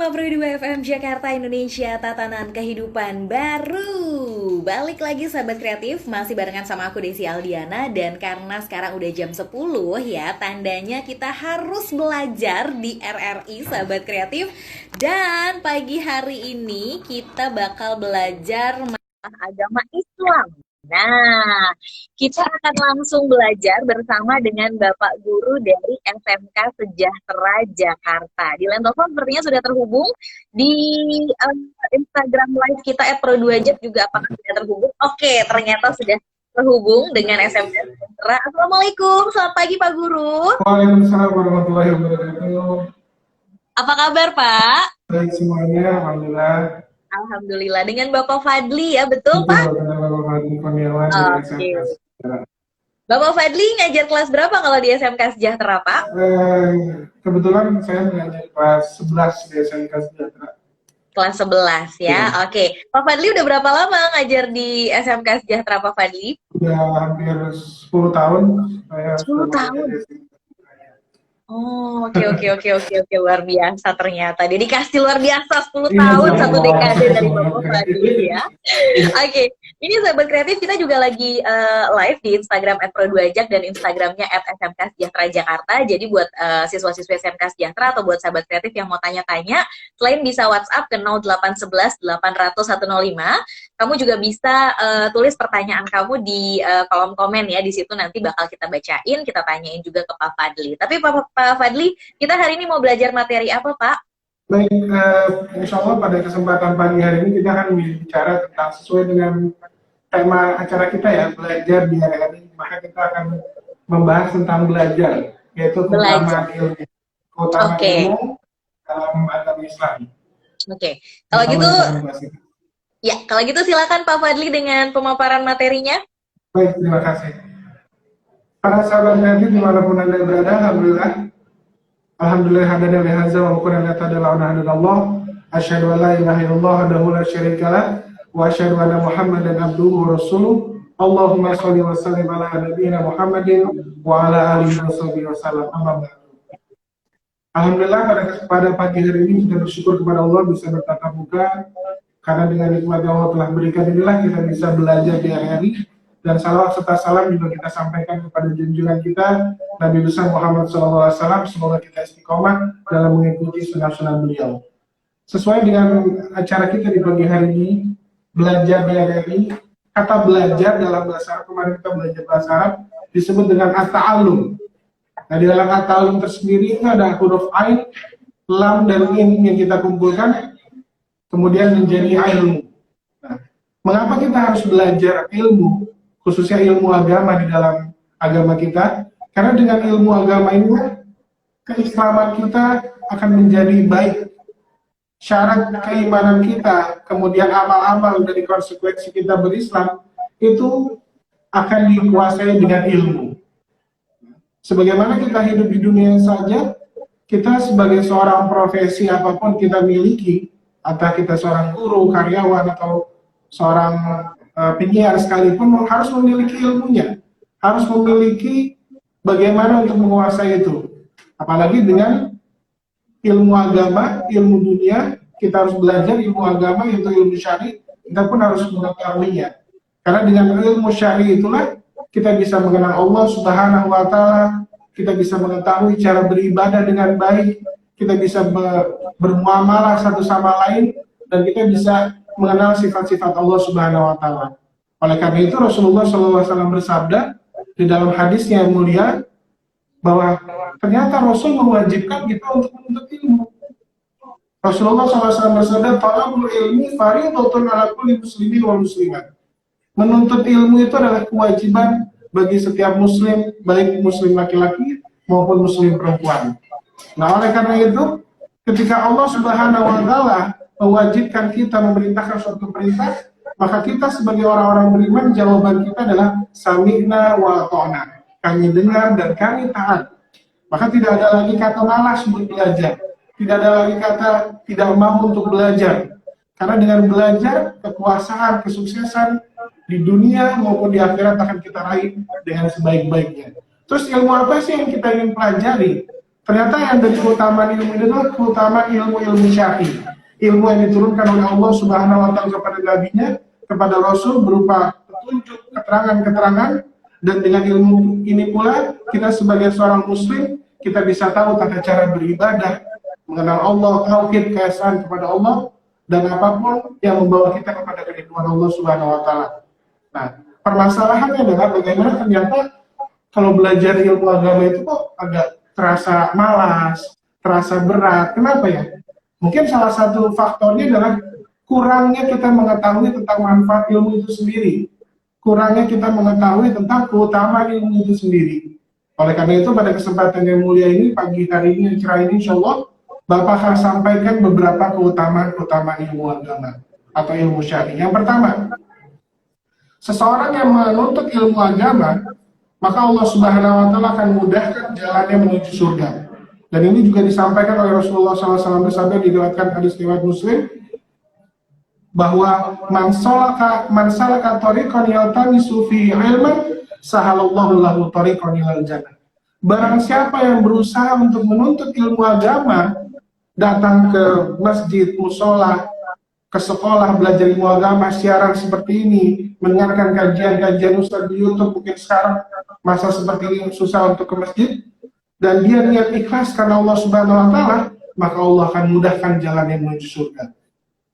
102 FM Jakarta, Indonesia, tatanan kehidupan baru. Balik lagi sahabat kreatif, masih barengan sama aku Desi Aldiana. Dan karena sekarang udah jam 10 ya, tandanya kita harus belajar di RRI sahabat kreatif. Dan pagi hari ini kita bakal belajar agama Islam. Nah, kita akan langsung belajar bersama dengan Bapak Guru dari SMK Sejahtera Jakarta. Di line telepon sepertinya sudah terhubung. Di Instagram live kita @pro2jet juga apakah sudah terhubung? Oke, ternyata sudah terhubung dengan SMK Sejahtera. Assalamualaikum, selamat pagi Pak Guru. Waalaikumsalam warahmatullahi wabarakatuh. Apa kabar Pak? Baik semuanya, alhamdulillah. Alhamdulillah, dengan Bapak Fadli ya, betul Pak? Betul, dengan Bapak Fadli Kurniawan di Oke. SMK Sejahtera. Bapak Fadli ngajar kelas berapa kalau di SMK Sejahtera, Pak? Kebetulan saya mengajar kelas 11 di SMK Sejahtera. Kelas 11 ya, Oke. Pak Fadli udah berapa lama ngajar di SMK Sejahtera, Pak Fadli? Udah hampir 10 tahun. Saya 10 tahun? Oh, oke, luar biasa ternyata. Dedikasi luar biasa 10 tahun, satu dekade dari Bapak Fadli ya. Oke, ini sahabat kreatif kita juga lagi live di Instagram @pro2jak dan Instagramnya @smk Sejahtera Jakarta. Jadi buat siswa-siswa SMK Sejahtera atau buat sahabat kreatif yang mau tanya-tanya, selain bisa WhatsApp ke 0811 800 105, kamu juga bisa tulis pertanyaan kamu di kolom komen ya. Di situ nanti bakal kita bacain, kita tanyain juga ke Pak Fadli. Tapi Pak Fadli, kita hari ini mau belajar materi apa, Pak? Baik, insya Allah pada kesempatan pagi hari ini kita akan bicara tentang sesuai dengan tema acara kita ya, belajar di RRI. Maka kita akan membahas tentang belajar, yaitu keutamaan ilmu. Keutamaan ilmu dalam agama Islam. Oke, kalau gitu, ya kalau gitu silakan Pak Fadli dengan pemaparan materinya. Baik, terima kasih. Para sahabat kreatif dimanapun Anda berada, Alhamdulillah hadana li hadza wa kunna natadalla'una Allah. Asyhadu an la ilaha illallah wahdahu la syarikalah wa asyhadu anna Muhammadan abduhu wa rasuluh. Allahumma shalli wa sallim ala nabiyyina Muhammadin wa ala alihi washabihi wasallam. Amma ba'du. Alhamdulillah pada pagi hari ini kita bersyukur kepada Allah bisa bertatap muka karena dengan nikmat Allah telah berikan inilah kita bisa belajar di RRI. Dan salawat serta salam juga kita sampaikan kepada junjungan kita Nabi besar Muhammad SAW. Semoga kita istiqomah dalam mengikuti sunnah-sunnah beliau. Sesuai dengan acara kita di pagi hari ini, belajar di RRI, kata belajar dalam bahasa Arab, kemarin kita belajar bahasa Arab, disebut dengan at-ta'allum. Nah, di dalam at-ta'allum tersendiri itu ada huruf ain, lam, dan in yang kita kumpulkan, kemudian menjadi ilmu. Nah, mengapa kita harus belajar ilmu? Khususnya ilmu agama di dalam agama kita, karena dengan ilmu agama ini keislaman kita akan menjadi baik, syarat keimanan kita, kemudian amal-amal dari konsekuensi kita berislam itu akan dikuasai dengan ilmu. Sebagaimana kita hidup di dunia saja, kita sebagai seorang profesi apapun kita miliki, atau kita seorang guru, karyawan, atau seorang penyiar sekalipun harus memiliki ilmunya, harus memiliki bagaimana untuk menguasai itu. Apalagi dengan ilmu agama, ilmu dunia, kita harus belajar ilmu agama, yaitu ilmu syari, kita pun harus mengetahuinya. Karena dengan ilmu syari itulah kita bisa mengenal Allah Subhanahu wa Ta'ala, kita bisa mengetahui cara beribadah dengan baik, kita bisa bermuamalah satu sama lain, dan kita bisa mengenal sifat-sifat Allah Subhanahu wa Ta'ala. Oleh karena itu Rasulullah SAW bersabda di dalam hadisnya yang mulia bahwa ternyata Rasul mewajibkan kita untuk menuntut ilmu. Rasulullah SAW bersabda, "Talabul ilmi fardhatun 'ala kulli muslimin wal muslimat." Menuntut ilmu itu adalah kewajiban bagi setiap muslim, baik muslim laki-laki maupun muslim perempuan. Nah, oleh karena itu ketika Allah Subhanahu wa Ta'ala mewajibkan kita, memerintahkan suatu perintah, maka kita sebagai orang-orang beriman, jawaban kita adalah sami'na wa ata'na. Kami dengar dan kami taat. Maka tidak ada lagi kata malas untuk belajar, tidak ada lagi kata tidak mau untuk belajar. Karena dengan belajar, kekuasaan, kesuksesan di dunia maupun di akhirat akan kita raih dengan sebaik-baiknya. Terus ilmu apa sih yang kita ingin pelajari? Ternyata yang dari keutamaan ilmu ini adalah keutamaan ilmu-ilmu syar'i. Ilmu yang diturunkan oleh Allah Subhanahu wa taala kepada nabinya, kepada Rasul berupa petunjuk, keterangan-keterangan, dan dengan ilmu ini pula kita sebagai seorang muslim kita bisa tahu tata cara beribadah, mengenal Allah, tauhid, keesaan kepada Allah, dan apapun yang membawa kita kepada keridhaan Allah Subhanahu wa taala. Nah, permasalahannya adalah bagaimana ternyata kalau belajar ilmu agama itu kok agak terasa malas, terasa berat. Kenapa ya? Mungkin salah satu faktornya adalah kurangnya kita mengetahui tentang manfaat ilmu itu sendiri. Kurangnya kita mengetahui tentang keutamaan ilmu itu sendiri. Oleh karena itu pada kesempatan yang mulia ini, pagi hari ini, cerah ini, insya Allah, Bapak akan sampaikan beberapa keutamaan ilmu agama atau ilmu syar'i. Yang pertama, seseorang yang menuntut ilmu agama, maka Allah Subhanahu wa taala akan mudahkan jalannya menuju surga. Dan ini juga disampaikan oleh Rasulullah SAW bersabda, diriwayatkan hadis riwayat Muslim, bahwa man salaka tariqan yaltamisu fi ilman sahalallahu lahu tariqan ilal jannah. Barang siapa yang berusaha untuk menuntut ilmu agama, datang ke masjid, musola, ke sekolah belajar ilmu agama, siaran seperti ini, mendengarkan kajian-kajian Ustaz di YouTube, mungkin sekarang masa seperti ini susah untuk ke masjid, dan dia niat ikhlas karena Allah Subhanahu wa taala, maka Allah akan mudahkan jalannya menuju surga.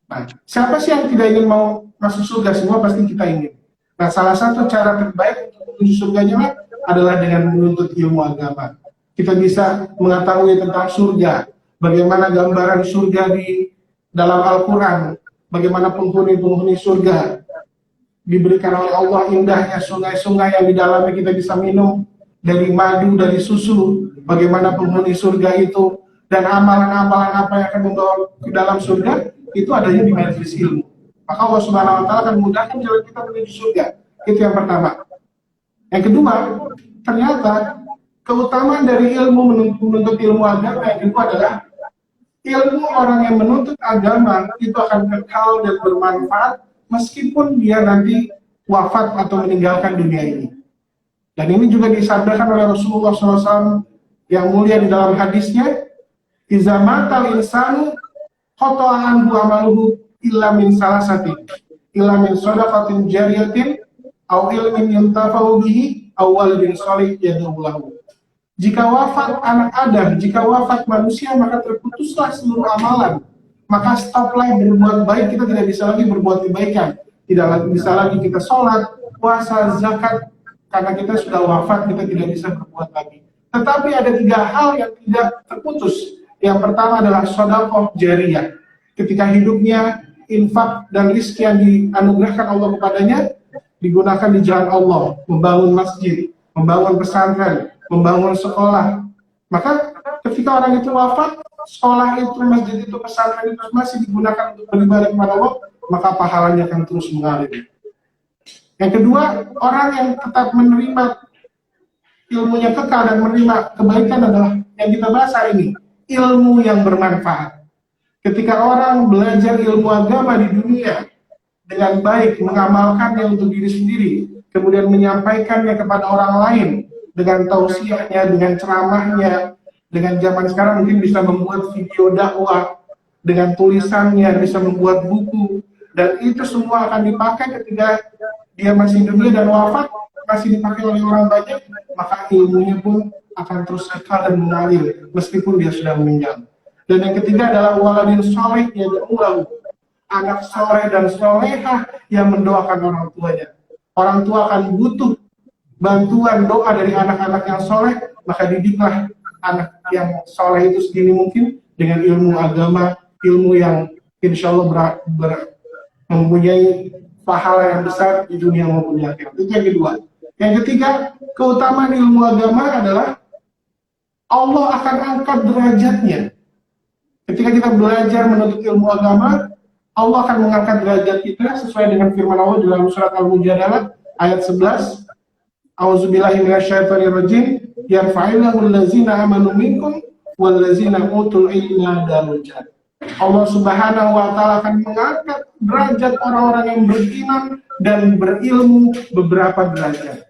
Nah, siapa sih yang tidak ingin mau masuk surga? Semua pasti kita ingin. Nah, salah satu cara terbaik untuk menuju surganya adalah dengan menuntut ilmu agama. Kita bisa mengetahui tentang surga, bagaimana gambaran surga di dalam Al-Quran, bagaimana penghuni-penghuni surga diberikan oleh Allah indahnya sungai-sungai yang di dalamnya kita bisa minum dari madu, dari susu, bagaimana penghuni surga itu, dan amalan-amalan apa yang akan membawa ke dalam surga, itu adanya di majelis ilmu. Maka Allah Subhanahu wa taala akan mudahkan jalan kita menuju surga. Itu yang pertama. Yang kedua, ternyata keutamaan dari ilmu menuntut ilmu agama yang kedua adalah ilmu orang yang menuntut agama itu akan kekal dan bermanfaat meskipun dia nanti wafat atau meninggalkan dunia ini. Dan ini juga disabdakan oleh Rasulullah SAW yang mulia di dalam hadisnya, "Iza matal insanu qata'an bu amaluhu illa min salasati, illa min shadaqatin jariyatin, aw ilmin yuntafa'u bihi, aw waladin shalih yad'u lahu." Jika wafat anak Adam, jika wafat manusia, maka terputuslah seluruh amalan. Maka stoplah berbuat baik, kita tidak bisa lagi berbuat kebaikan. Tidak bisa lagi kita sholat, puasa, zakat, karena kita sudah wafat, kita tidak bisa berbuat lagi. Tetapi ada 3 hal yang tidak terputus. Yang pertama adalah shadaqah jariyah. Ketika hidupnya, infak dan rezeki yang dianugerahkan Allah kepadanya digunakan di jalan Allah, membangun masjid, membangun pesantren, membangun sekolah. Maka ketika orang itu wafat, sekolah itu, masjid itu, pesantren itu masih digunakan untuk beribadah kepada Allah, maka pahalanya akan terus mengalir. Yang kedua, orang yang tetap menerima ilmunya kekal dan menerima kebaikan adalah yang kita bahas hari ini, ilmu yang bermanfaat. Ketika orang belajar ilmu agama di dunia dengan baik, mengamalkannya untuk diri sendiri, kemudian menyampaikannya kepada orang lain dengan tausiahnya, dengan ceramahnya, dengan zaman sekarang mungkin bisa membuat video dakwah, dengan tulisannya, bisa membuat buku, dan itu semua akan dipakai ketika dia masih dunia dan wafat, masih dipakai oleh orang banyak, maka ilmunya pun akan terus kekal dan mengalir meskipun dia sudah meninggal. Dan yang ketiga adalah waladin sholih yad'u lahu, anak soleh dan solehah yang mendoakan orang tuanya. Orang tua akan butuh bantuan doa dari anak-anak yang soleh, maka didiklah anak yang soleh itu segini mungkin dengan ilmu agama, ilmu yang insya Allah mempunyai pahala yang besar di dunia maupun di akhirat. Itu yang kedua. Yang ketiga, keutamaan ilmu agama adalah Allah akan angkat derajatnya. Ketika kita belajar menuntut ilmu agama, Allah akan mengangkat derajat kita sesuai dengan firman Allah di dalam surat Al-Mujadalah ayat 11. A'udzubillahi minasyaitonirrajim. Yarfa'illahu allazina amanu minkum wallazina utul ilma darajat. Allah Subhanahu wa taala akan mengangkat derajat orang-orang yang beriman dan berilmu beberapa derajat.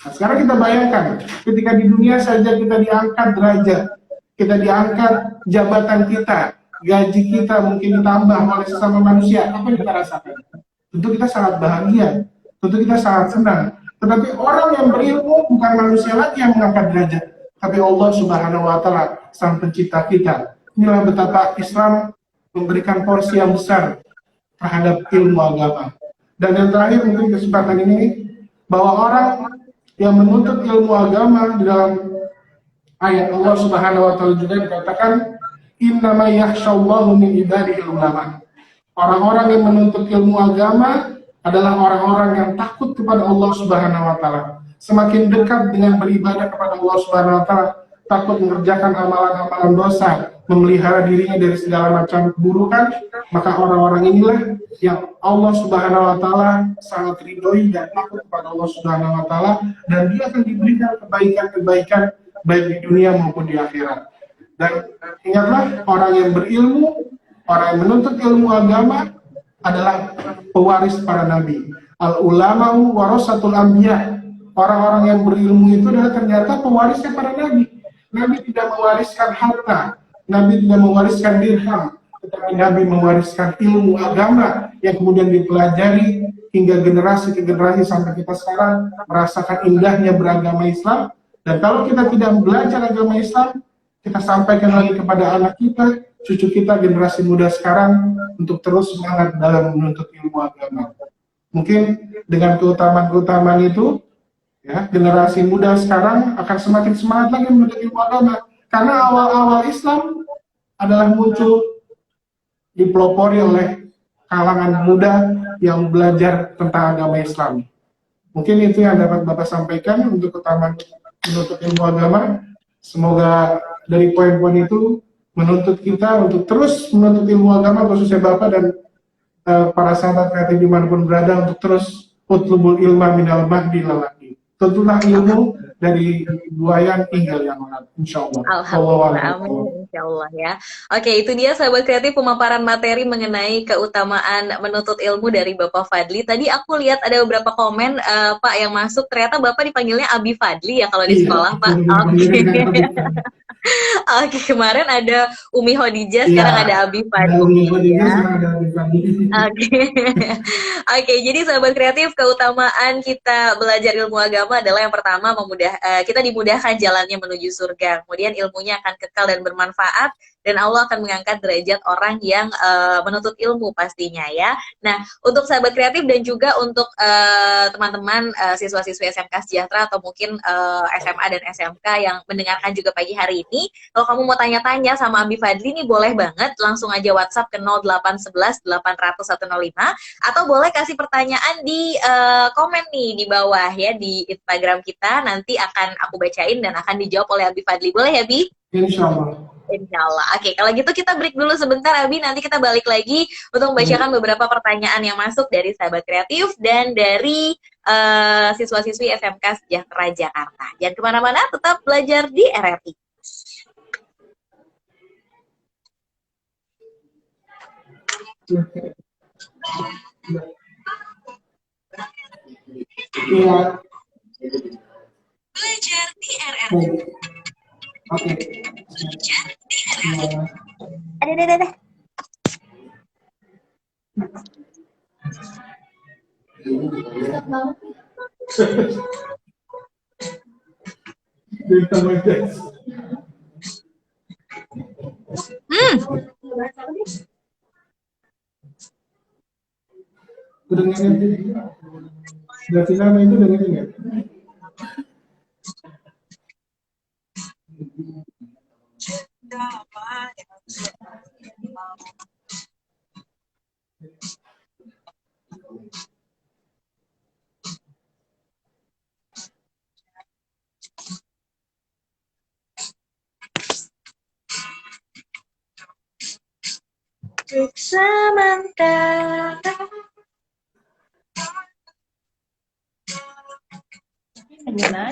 Nah, sekarang kita bayangkan, ketika di dunia saja kita diangkat derajat, kita diangkat jabatan kita, gaji kita mungkin ditambah oleh sesama manusia, apa yang kita rasakan? Tentu kita sangat bahagia, tentu kita sangat senang. Tetapi orang yang berilmu bukan manusia lagi yang mengangkat derajat, tapi Allah Subhanahu wa Ta'ala, Sang Pencipta kita. Inilah betapa Islam memberikan porsi yang besar terhadap ilmu agama. Dan yang terakhir mungkin kesempatan ini, bahwa orang yang menuntut ilmu agama di dalam ayat Allah Subhanahu wa Ta'ala juga dikatakan, innama yakhsyallahu min ibadihil ulama. Orang-orang yang menuntut ilmu agama adalah orang-orang yang takut kepada Allah Subhanahu wa Ta'ala. Semakin dekat dengan beribadah kepada Allah Subhanahu wa Ta'ala, takut mengerjakan amalan-amalan dosa, memelihara dirinya dari segala macam keburukan, maka orang-orang inilah yang Allah Subhanahu wa Ta'ala sangat ridhoi dan takut kepada Allah Subhanahu wa Ta'ala, dan dia akan diberikan kebaikan-kebaikan baik di dunia maupun di akhirat. Dan ingatlah, orang yang berilmu, orang yang menuntut ilmu agama adalah pewaris para nabi. Al-ulama'u warasatul anbiya. Orang-orang yang berilmu itu adalah ternyata pewarisnya para nabi. Nabi tidak mewariskan harta, Nabi tidak mewariskan dirham, tetapi Nabi mewariskan ilmu agama yang kemudian dipelajari hingga generasi ke generasi sampai kita sekarang merasakan indahnya beragama Islam. Dan kalau kita tidak belajar agama Islam, kita sampaikan lagi kepada anak kita, cucu kita, generasi muda sekarang untuk terus semangat dalam menuntut ilmu agama. Mungkin dengan keutamaan-keutamaan itu, ya, generasi muda sekarang akan semakin semangat lagi menuntut ilmu agama. Karena awal-awal Islam adalah muncul dipelopori oleh kalangan muda yang belajar tentang agama Islam. Mungkin itu yang dapat Bapak sampaikan untuk keutamaan menuntut ilmu agama. Semoga dari poin-poin itu menuntut kita untuk terus menuntut ilmu agama, khususnya Bapak dan para sahabat kreatif dimanapun berada, untuk terus utlubul ilma minal mahdi lalaki. Tentulah ilmu dari buayan tinggal yang lain, insya Allah. Alhamdulillah, amin, insya Allah ya. Oke, itu dia sahabat kreatif pemaparan materi mengenai keutamaan menuntut ilmu dari Bapak Fadli. Tadi aku lihat ada beberapa komen Pak yang masuk, ternyata Bapak dipanggilnya Abi Fadli ya kalau di sekolah Pak. Oke. Oke, kemarin ada Umi Hodijah, sekarang ada Abi Fadli. Oke. Oke, jadi sahabat kreatif, keutamaan kita belajar ilmu agama adalah yang pertama kita dimudahkan jalannya menuju surga. Kemudian ilmunya akan kekal dan bermanfaat, dan Allah akan mengangkat derajat orang yang menuntut ilmu pastinya ya. Nah, untuk sahabat kreatif dan juga untuk teman-teman siswa-siswi SMK Sejahtera atau mungkin SMA dan SMK yang mendengarkan juga pagi hari ini, kalau kamu mau tanya-tanya sama Abi Fadli nih, boleh banget langsung aja WhatsApp ke 0811 800 105, atau boleh kasih pertanyaan di komen nih di bawah ya di Instagram kita, nanti akan aku bacain dan akan dijawab oleh Abi Fadli. Boleh ya, Bi? Insya Allah. Insya Allah. Oke, kalau gitu kita break dulu sebentar, Abi. Nanti kita balik lagi untuk membacakan beberapa pertanyaan yang masuk dari sahabat kreatif dan dari siswa-siswi SMK Sejahtera Jakarta. Jangan kemana-mana, tetap belajar di RRI. Iya. Belajar di RRI. Oke. Belajar di RRI. Ada. Udah ngerti? Berarti nama itu udah ngerti nggak? Sementara. Gimana?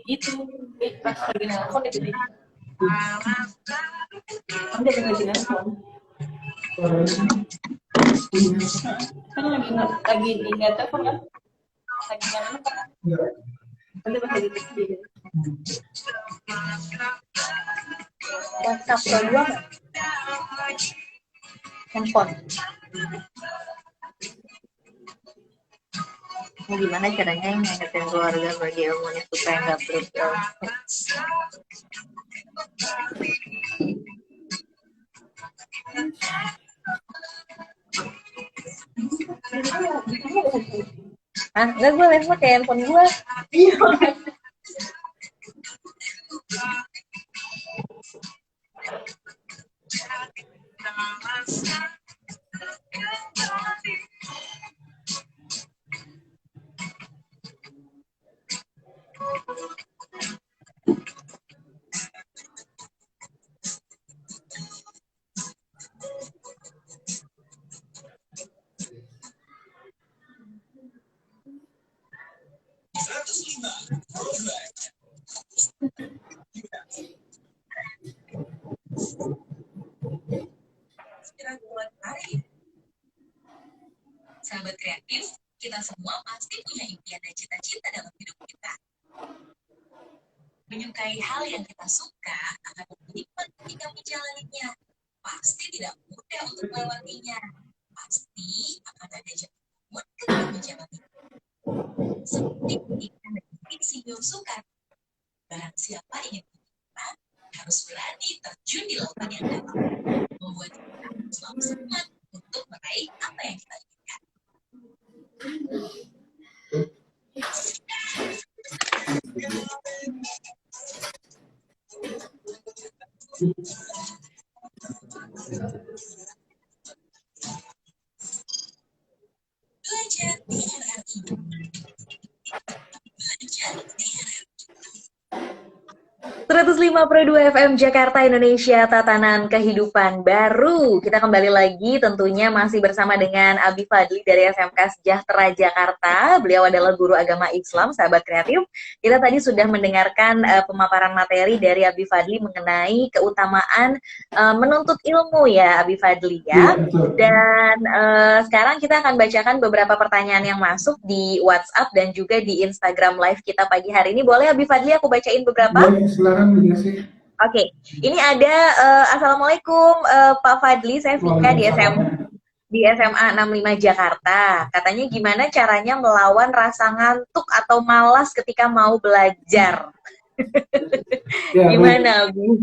Itu pas lagi nelfon itu kan dia lagi nelfon kan lagi nggak telepon kan lagi nggak nelfon kan dia pas lagi di WhatsApp kedua handphone. Ini gimana caranya ngingetin keluarga bagi ilmunya supaya nggak berubah? Ah, enggak, gue live pakai handphone gue. Sahabat kreatif, kita semua pasti punya impian dan cita-cita dalam hidup kita. Menyukai hal yang kita suka akan lebih nikmat ketika menjalaninya. Pasti tidak mudah untuk melewatinya. Pasti akan ada jalan ketika menjalaninya. Seperti pendidikan dan insinyur Soekarno. Barang siapa ingin berjalan, harus berani terjun di lautan yang dalam. Membuat kita selalu semangat untuk meraih apa yang kita inginkan. Belajar di RRI. Belajar di RRI. 105,2 FM Jakarta Indonesia, tatanan kehidupan baru. Kita kembali lagi tentunya masih bersama dengan Abi Fadli dari SMK Sejahtera Jakarta. Beliau adalah guru agama Islam, sahabat kreatif. Kita tadi sudah mendengarkan pemaparan materi dari Abi Fadli mengenai keutamaan menuntut ilmu ya Abi Fadli ya. Dan sekarang kita akan bacakan beberapa pertanyaan yang masuk di WhatsApp dan juga di Instagram Live kita pagi hari ini. Boleh Abi Fadli aku bacain beberapa? Boleh, silakan. Oke, ini ada Assalamualaikum Pak Fadli, saya Vika di SMA 65 Jakarta. Katanya gimana caranya melawan rasa ngantuk atau malas ketika mau belajar? Ya, gimana, Bu?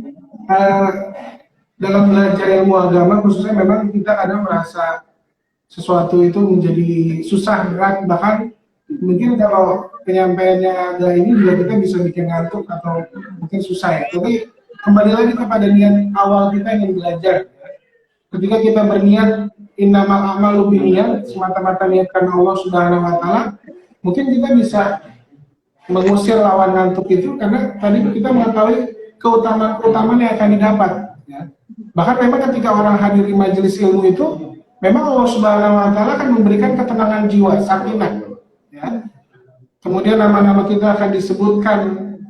Dalam belajar ilmu agama khususnya memang kita kadang merasa sesuatu itu menjadi susah, berat, bahkan mungkin kalau penyampaiannya agak ini juga kita bisa bikin ngantuk atau mungkin susah ya. Tapi kembali lagi kepada niat awal kita ingin belajar. Ketika kita berniat innamal a'malu binniyat, semata-mata niat karena Allah Subhanahu wa taala, mungkin kita bisa mengusir lawan ngantuk itu karena tadi kita mengetahui keutamaan yang akan didapat ya. Bahkan memang ketika orang hadir di majelis ilmu itu memang Allah Subhanahu wa taala akan memberikan ketenangan jiwa, sakinah ya. Kemudian nama-nama kita akan disebutkan,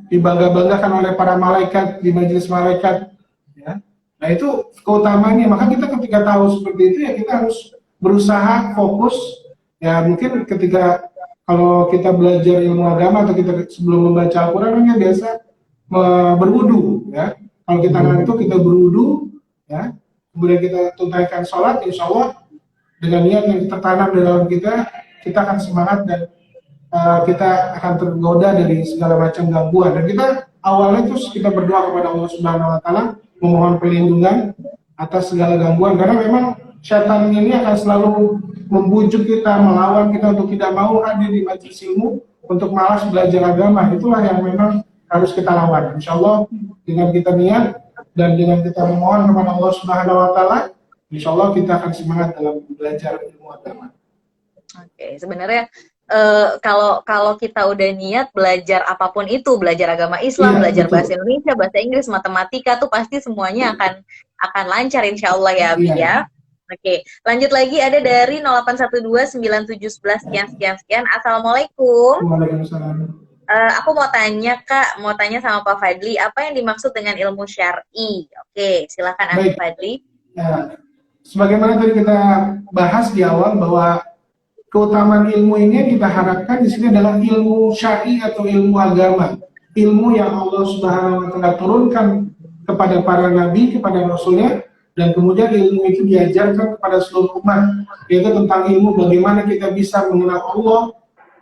dibangga-banggakan oleh para malaikat di majelis malaikat ya. Nah itu keutamaannya, maka kita ketika tahu seperti itu ya kita harus berusaha fokus ya. Mungkin ketika kalau kita belajar ilmu agama atau kita sebelum membaca Al-Quran kan biasa berwudu ya. Kalau kita ngantuk kita berwudu ya, kemudian kita tunaikan sholat, insya Allah dengan niat yang tertanam di dalam kita akan semangat dan kita akan tergoda dari segala macam gangguan. Dan kita awalnya terus kita berdoa kepada Allah Subhanahu Wa Taala, memohon perlindungan atas segala gangguan, karena memang syaitan ini akan selalu membujuk kita, melawan kita untuk tidak mau hadir di majelis ilmu, untuk malas belajar agama. Itulah yang memang harus kita lawan. Insya Allah dengan kita niat dan dengan kita memohon kepada Allah Subhanahu Wa Taala, insya Allah kita akan semangat dalam belajar ilmu agama. Oke, sebenarnya kalau kita udah niat belajar apapun itu, belajar agama Islam, belajar bahasa Indonesia, bahasa Inggris, matematika tuh pasti semuanya akan lancar insya Allah ya Abi ya. Oke, lanjut lagi ada dari 08129711 sekian. Assalamualaikum. Waalaikumsalam. Aku mau tanya sama Pak Fadli, apa yang dimaksud dengan ilmu syar'i? Oke, silakan Abi Fadli. Ya, sebagaimana tadi kita bahas di awal bahwa keutamaan ilmu ini yang kita harapkan di sini adalah ilmu syar'i atau ilmu agama, ilmu yang Allah Subhanahu Wa Taala turunkan kepada para nabi, kepada rasulnya, dan kemudian ilmu itu diajarkan kepada seluruh umat, yaitu tentang ilmu bagaimana kita bisa mengenal Allah,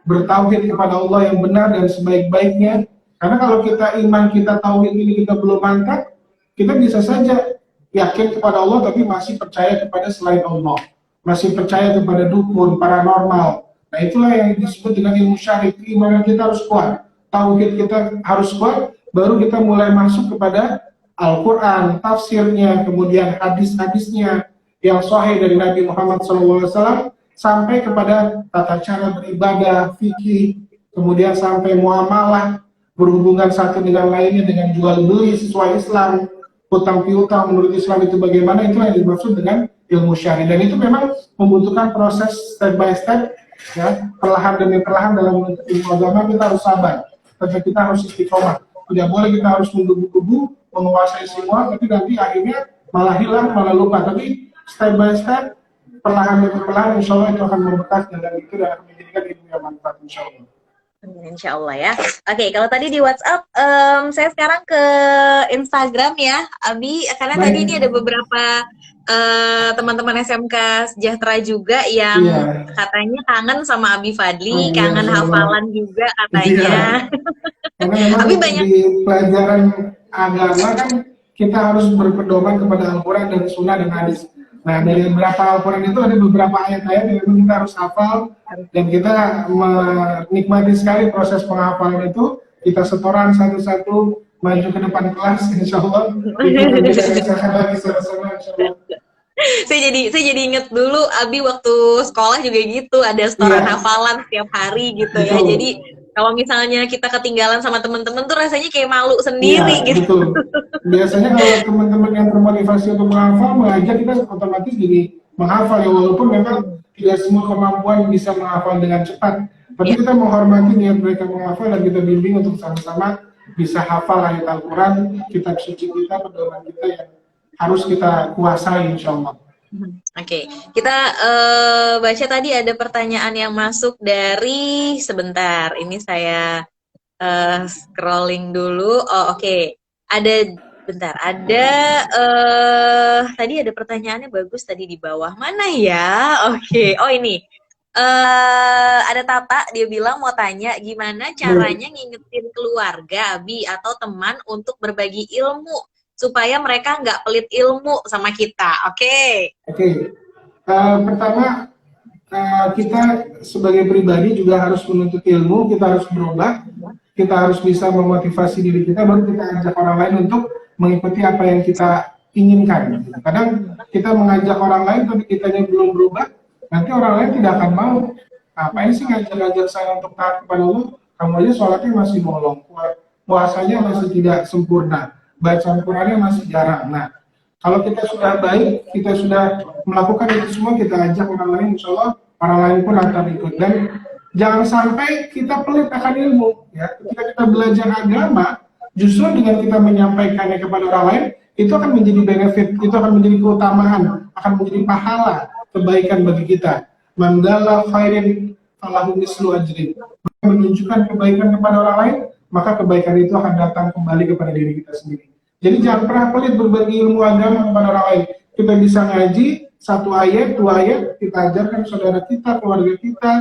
bertauhid kepada Allah yang benar dan sebaik-baiknya. Karena kalau kita iman kita tauhid ini kita belum mantap, kita bisa saja yakin kepada Allah tapi masih percaya kepada selain Allah, masih percaya kepada dukun, paranormal. Nah itulah yang disebut dengan ilmu syar'i. Keimanan kita harus kuat, tauhid kita harus kuat, baru kita mulai masuk kepada Al-Quran, tafsirnya, kemudian hadis-hadisnya yang sahih dari Nabi Muhammad SAW, sampai kepada tata cara beribadah, fikih, kemudian sampai muamalah, berhubungan satu dengan lainnya dengan jual beli sesuai Islam, hutang piutang menurut Islam itu bagaimana, itu yang dimaksud dengan ilmu syar'i. Dan itu memang membutuhkan proses step by step, ya, perlahan demi perlahan. Dalam ilmu agama kita harus sabar, tapi kita harus istiqomah. Tidak boleh kita harus menggebu-gebu menguasai semua, tapi nanti akhirnya malah hilang, malah lupa. Tapi step by step, perlahan demi perlahan, insya Allah itu akan membekas dan itu akan menjadikan ilmu yang manfaat, insya Allah. Insya Allah ya. Oke, kalau tadi di WhatsApp, saya sekarang ke Instagram ya, Abi, karena tadi ini ada beberapa teman-teman SMK Sejahtera juga yang katanya kangen sama Abi Fadli, kangen hafalan juga katanya. Karena memang Abi banyak di pelajaran agama kan kita harus berpedoman kepada Al-Quran dan Sunnah dan hadis. Nah dari beberapa Al-Quran itu ada beberapa ayat-ayat yang kita harus hafal, dan kita menikmati sekali proses penghafalan itu. Kita setoran satu-satu maju ke depan kelas, insya Allah kita bisa lagi sama-sama, insya Allah. Saya jadi inget dulu Abi waktu sekolah juga gitu, ada setoran hafalan setiap hari gitu ya. Jadi kalau misalnya kita ketinggalan sama teman-teman tuh rasanya kayak malu sendiri gitu. Betul. Biasanya kalau teman-teman yang termotivasi untuk menghafal, mengajak, kita otomatis jadi menghafal ya, walaupun memang tidak semua kemampuan bisa menghafal dengan cepat. Tapi kita menghormati niat mereka menghafal dan kita bimbing untuk sama-sama bisa hafal ayat Al-Quran, kitab suci kita, pedoman kita yang harus kita kuasai, insya Allah. Oke, kita baca tadi ada pertanyaan yang masuk dari, sebentar, ini saya scrolling dulu. Oh oke. Tadi ada pertanyaannya bagus tadi di bawah. Mana ya? Oke. Oh ini. Ada Tata, dia bilang mau tanya gimana caranya ngingetin keluarga, Abi, atau teman untuk berbagi ilmu supaya mereka nggak pelit ilmu sama kita. Oke. Pertama, kita sebagai pribadi juga harus menuntut ilmu, kita harus berubah, kita harus bisa memotivasi diri kita, baru kita ajak orang lain untuk mengikuti apa yang kita inginkan. Kadang kita mengajak orang lain tapi kitanya belum berubah, nanti orang lain tidak akan mau. Ngapain sih ngajak-ngajak saya untuk taat kepada Allah? Kamu aja sholatnya masih bolong, puasanya masih tidak sempurna, bacaan Qurannya masih jarang. Nah, kalau kita sudah baik, kita sudah melakukan itu semua, kita ajak orang lain, insya Allah orang lain pun akan ikut. Dan jangan sampai kita pelit akan ilmu. Ya, ketika kita belajar agama, justru dengan kita menyampaikannya kepada orang lain, itu akan menjadi benefit, itu akan menjadi keutamaan, akan menjadi pahala, kebaikan bagi kita. Mandala khairin falahu mislu ajrin. Menunjukkan kebaikan kepada orang lain, maka kebaikan itu akan datang kembali kepada diri kita sendiri. Jadi jangan pernah pelit berbagi ilmu agama kepada orang lain. Kita bisa ngaji, satu ayat, dua ayat, kita ajarkan saudara kita, keluarga kita,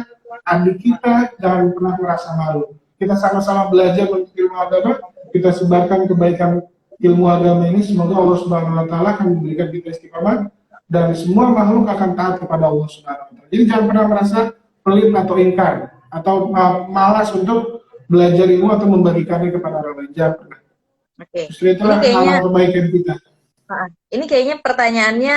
adik kita, jangan pernah merasa malu. Kita sama-sama belajar untuk ilmu agama, kita sebarkan kebaikan ilmu agama ini. Semoga Allah Subhanahu Wa Taala akan memberikan kita istiqamah dan semua makhluk akan taat kepada Allah Subhanahu Wa Taala. Jadi jangan pernah merasa pelit atau ingkar atau malas untuk belajar ilmu atau membagikannya kepada orang lain. Jangan pernah. Oke. Justru itulah hal kebaikan kita. Ini kayaknya pertanyaannya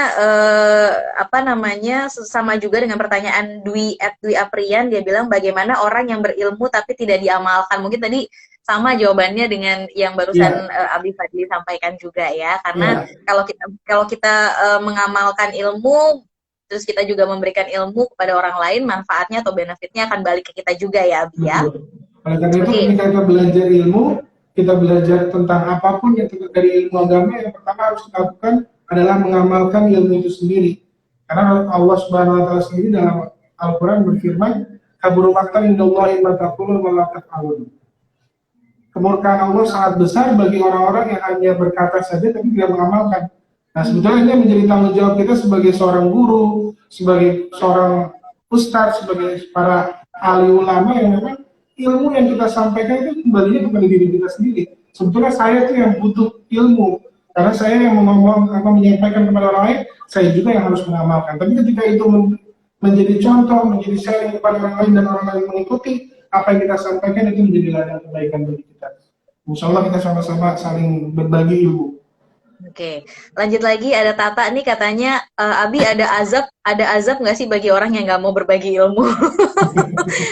apa namanya sama juga dengan pertanyaan Dwi Aprian. Dia bilang bagaimana orang yang berilmu tapi tidak diamalkan. Mungkin tadi sama jawabannya dengan yang barusan Abi Fadli sampaikan juga ya. Karena kalau kita mengamalkan ilmu terus kita juga memberikan ilmu kepada orang lain, manfaatnya atau benefitnya akan balik ke kita juga ya Abi ya. Oleh karena itu ketika kita belajar ilmu, kita belajar tentang apapun yang terkait dari ilmu agama, yang pertama harus kita lakukan adalah mengamalkan ilmu itu sendiri. Karena Allah Subhanahu Wa Taala sendiri dalam Al-Quran berfirman, kaburu maqtan indallahi ma taqulun wa la taf'alun. Kemurkaan Allah sangat besar bagi orang-orang yang hanya berkata saja tapi tidak mengamalkan. Nah, sebetulnya ini menjadi tanggung jawab kita sebagai seorang guru, sebagai seorang ustadz, sebagai para ahli ulama yang memang ilmu yang kita sampaikan itu kembalinya kepada diri kita sendiri. Sebetulnya saya tuh yang butuh ilmu, karena saya yang ngomong atau menyampaikan kepada orang lain, saya juga yang harus mengamalkan. Tapi ketika itu menjadi contoh, menjadi sharing kepada orang lain dan orang lain mengikuti apa yang kita sampaikan, itu menjadi ladang kebaikan bagi kita. Insya Allah kita sama-sama saling berbagi ilmu. Oke, lanjut lagi ada Tata nih katanya, Abi ada azab nggak sih bagi orang yang nggak mau berbagi ilmu?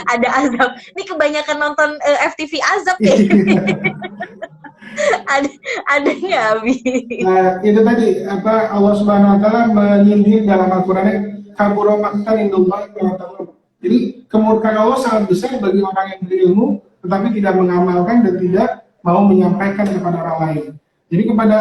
Ada azab. Ini kebanyakan nonton FTV azab ya. ada nggak Abi? Itu tadi apa Allah Subhanahu Wa Taala menyindir dalam Al-Qurannya, kabura maqtan indallahi wa ta'ala. Jadi kemurkaan Allah sangat besar bagi orang yang berilmu tetapi tidak mengamalkan dan tidak mau menyampaikan kepada orang lain. Jadi kepada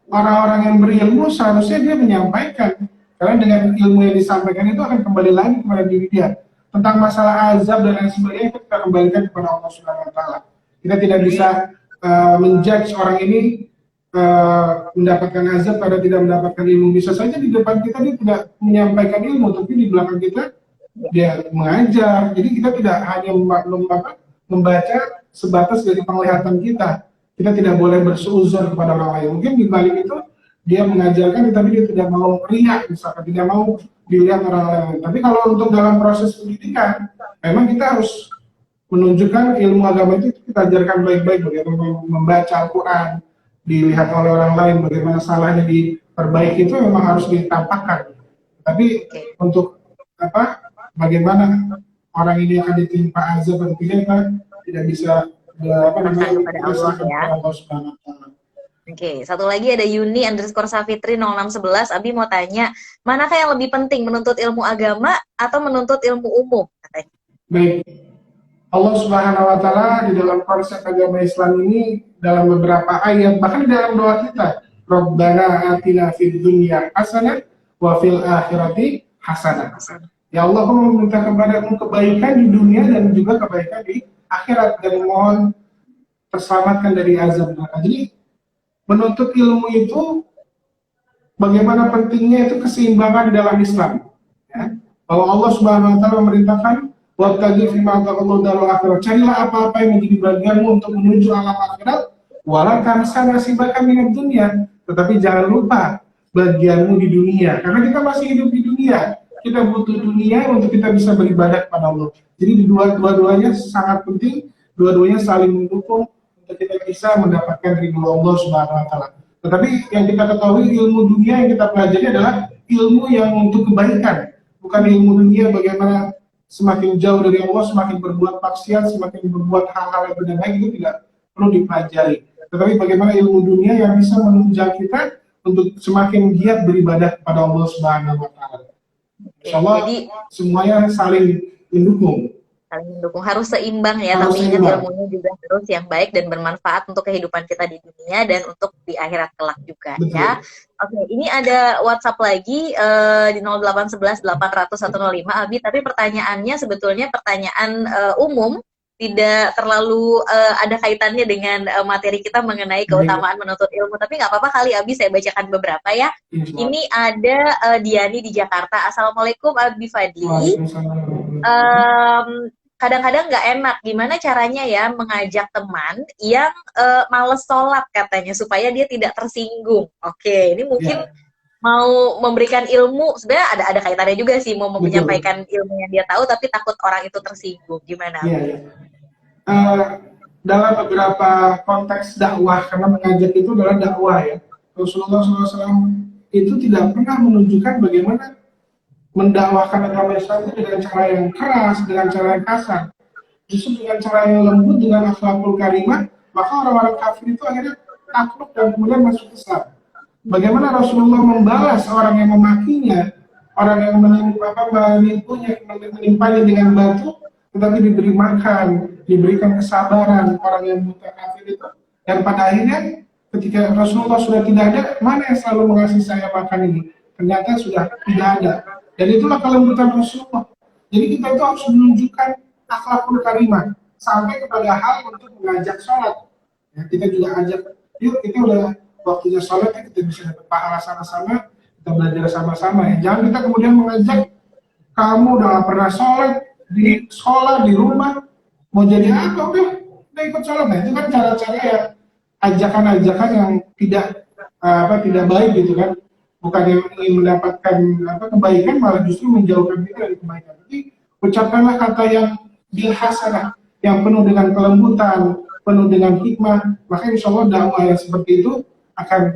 orang-orang yang berilmu seharusnya dia menyampaikan, karena dengan ilmu yang disampaikan itu akan kembali lagi kepada diri dia. Tentang masalah azab dan lain sebagainya itu kita kembalikan kepada Allah Subhanahu Wa Taala. Kita tidak bisa menjudge orang ini mendapatkan azab atau tidak mendapatkan ilmu. Bisa saja di depan kita dia tidak menyampaikan ilmu, tapi di belakang kita dia mengajar. Jadi kita tidak hanya membaca sebatas dari penglihatan kita. Kita tidak boleh bersuuzon kepada orang lain. Mungkin di balik itu dia mengajarkan, tapi dia tidak mau riak, misalkan tidak mau dilihat orang lain. Tapi kalau untuk dalam proses pendidikan, memang kita harus menunjukkan ilmu agama itu kita ajarkan baik-baik, bagaimana membaca Al-Quran, dilihat oleh orang lain, bagaimana salahnya diperbaiki, itu memang harus ditampakkan. Tapi untuk bagaimana orang ini akan ditimpa azab atau tidak bisa kepada Allah ya. Oke, satu lagi ada Yuni _Safitri 0611. Abi mau tanya, manakah yang lebih penting, menuntut ilmu agama atau menuntut ilmu umum? Katanya. Baik, Allah Subhanahu Wa Taala di dalam konsep agama Islam ini dalam beberapa ayat, bahkan di dalam doa kita, Rabbana atina fid dunya hasanah wa fil akhirati hasanah. Ya Allah, aku meminta kepadamu kebaikan di dunia dan juga kebaikan di akhirat, dan mohon terselamatkan dari azab neraka. Jadi menuntut ilmu itu bagaimana pentingnya itu keseimbangan dalam Islam, ya? Bahwa Allah Subhanahu Wa Taala memerintahkan wabtaghi fima ataqallahu darul akhirat, carilah apa-apa yang menjadi bagianmu untuk menuju alam akhirat, wala tansa nasibaka minad dunya, tetapi jangan lupa bagianmu di dunia, karena kita masih hidup di dunia. Kita butuh dunia untuk kita bisa beribadah kepada Allah. Jadi dua-duanya sangat penting, dua-duanya saling mendukung untuk kita bisa mendapatkan ridho Allah Subhanahu Wa Taala. Tetapi yang kita ketahui, ilmu dunia yang kita pelajari adalah ilmu yang untuk kebaikan, bukan ilmu dunia bagaimana semakin jauh dari Allah, semakin berbuat maksiat, semakin berbuat hal-hal yang tidak baik, itu tidak perlu dipelajari. Tetapi bagaimana ilmu dunia yang bisa menunjang kita untuk semakin giat beribadah kepada Allah Subhanahu Wa Taala. Insyaallah, jadi semuanya saling mendukung. Saling mendukung, harus seimbang ya, tapi ingat ilmunya juga terus yang baik dan bermanfaat untuk kehidupan kita di dunia dan untuk di akhirat kelak juga. Betul. Ya. Oke, ini ada WhatsApp lagi di 0811 800 105 Abi, tapi pertanyaannya sebetulnya pertanyaan umum tidak terlalu ada kaitannya dengan materi kita mengenai keutamaan menuntut ilmu. Tapi nggak apa-apa kali Abi, saya bacakan beberapa ya. Insya Ini ada Diani di Jakarta. Assalamualaikum Abi Fadli. Waalaikumsalam. Kadang-kadang nggak enak, gimana caranya ya mengajak teman yang males sholat katanya supaya dia tidak tersinggung. Oke, ini mungkin Ya, mau memberikan ilmu, sebenarnya ada kaitannya juga sih, mau betul. menyampaikan ilmu yang dia tahu tapi takut orang itu tersinggung. Gimana? Iya, ya. Dalam beberapa konteks dakwah, karena mengajak itu adalah dakwah ya. Rasulullah SAW itu tidak pernah menunjukkan bagaimana mendakwahkan agama Islam itu dengan cara yang keras, dengan cara yang kasar. Justru dengan cara yang lembut, dengan akhlakul karimah, maka orang-orang kafir itu akhirnya takluk dan kemudian masuk Islam. Bagaimana Rasulullah membalas orang yang memakinya, orang yang menimpanya dengan batu, tetapi diberi makan, diberikan kesabaran orang yang buta kafir itu. Dan pada akhirnya ketika Rasulullah sudah tidak ada, mana yang selalu mengasihi saya makan ini? Ternyata sudah tidak ada. Dan itulah kelembutan Rasulullah. Jadi kita itu harus menunjukkan akhlakul karimah sampai kepada hal untuk mengajak sholat. Ya, kita juga ajak, yuk kita udah waktunya sholat ya, kita bisa dapat pahala sama-sama, kita belajar sama-sama ya. Jangan kita kemudian mengajak, kamu udah gak pernah sholat di sekolah, di rumah, mau jadi apa? Udah, kita ikut sholat. Nah itu kan cara-cara ya, ajakan-ajakan yang tidak baik gitu kan. Bukan yang ingin mendapatkan kebaikan, malah justru menjauhkan kita dari kebaikan. Jadi ucapkanlah kata yang bilhasanah, yang penuh dengan kelembutan, penuh dengan hikmah, maka insya Allah dakwah yang seperti itu akan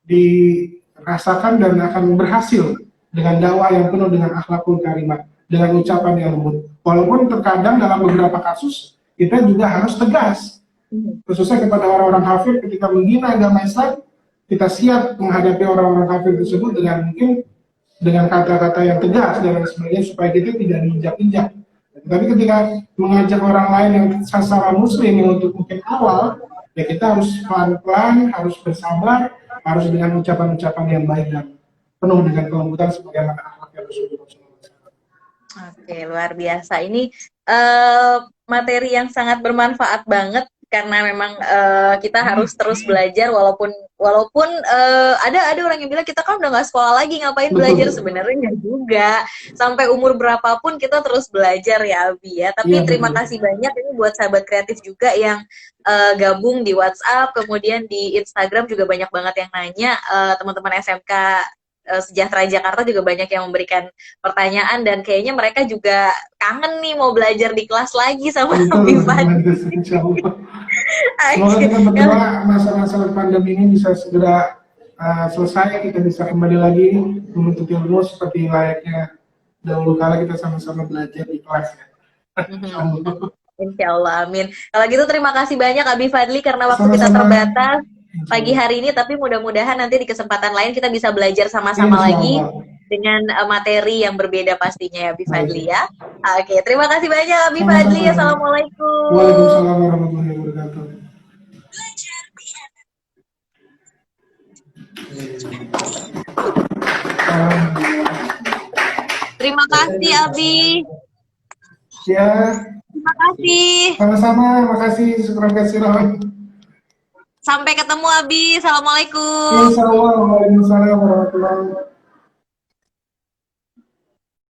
dirasakan dan akan berhasil dengan dakwah yang penuh dengan akhlakul karimah, dengan ucapan yang lembut. Walaupun terkadang dalam beberapa kasus kita juga harus tegas, khususnya kepada orang-orang kafir ketika menghina agama Islam. Kita siap menghadapi orang-orang kafir tersebut dengan mungkin dengan kata-kata yang tegas dan sebagainya supaya kita tidak diinjak-injak. Tapi ketika mengajak orang lain yang sesama muslim yang untuk mungkin awal, ya kita harus pelan-pelan, harus bersabar, harus dengan ucapan-ucapan yang baik dan penuh dengan kelembutan sebagaimana akhlak Rasulullah SAW. Oke, luar biasa. Ini materi yang sangat bermanfaat banget karena memang kita harus terus belajar walaupun ada orang yang bilang kita kan udah nggak sekolah lagi ngapain belajar, sebenarnya nggak juga, sampai umur berapapun kita terus belajar ya Abi ya. Tapi terima kasih banyak ini buat sahabat kreatif juga yang gabung di WhatsApp, kemudian di Instagram juga banyak banget yang nanya, teman-teman SMK Sejahtera Jakarta juga banyak yang memberikan pertanyaan dan kayaknya mereka juga kangen nih mau belajar di kelas lagi sama Abi Fadli. Semoga kita berdoa masa-masa pandemi ini bisa segera selesai, kita bisa kembali lagi menuntut ilmu seperti layaknya dahulu kala kita sama-sama belajar di kelas. Insya Allah, amin. Kalau gitu terima kasih banyak Abi Fadli karena waktu kita terbatas pagi hari ini, tapi mudah-mudahan nanti di kesempatan lain kita bisa belajar sama-sama lagi dengan materi yang berbeda pastinya ya Abi Fadli ya. Oke, terima kasih banyak Abi Fadli. Assalamualaikum. Waalaikumsalam warahmatullahi wabarakatuh. Belajar Terima kasih Abi. Ya. Terima kasih. Sama-sama, makasih. Syukur kasiran. Sampai ketemu Abi. Assalamualaikum. Insya Allah. Waalaikumsalam warahmatullahi wabarakatuh.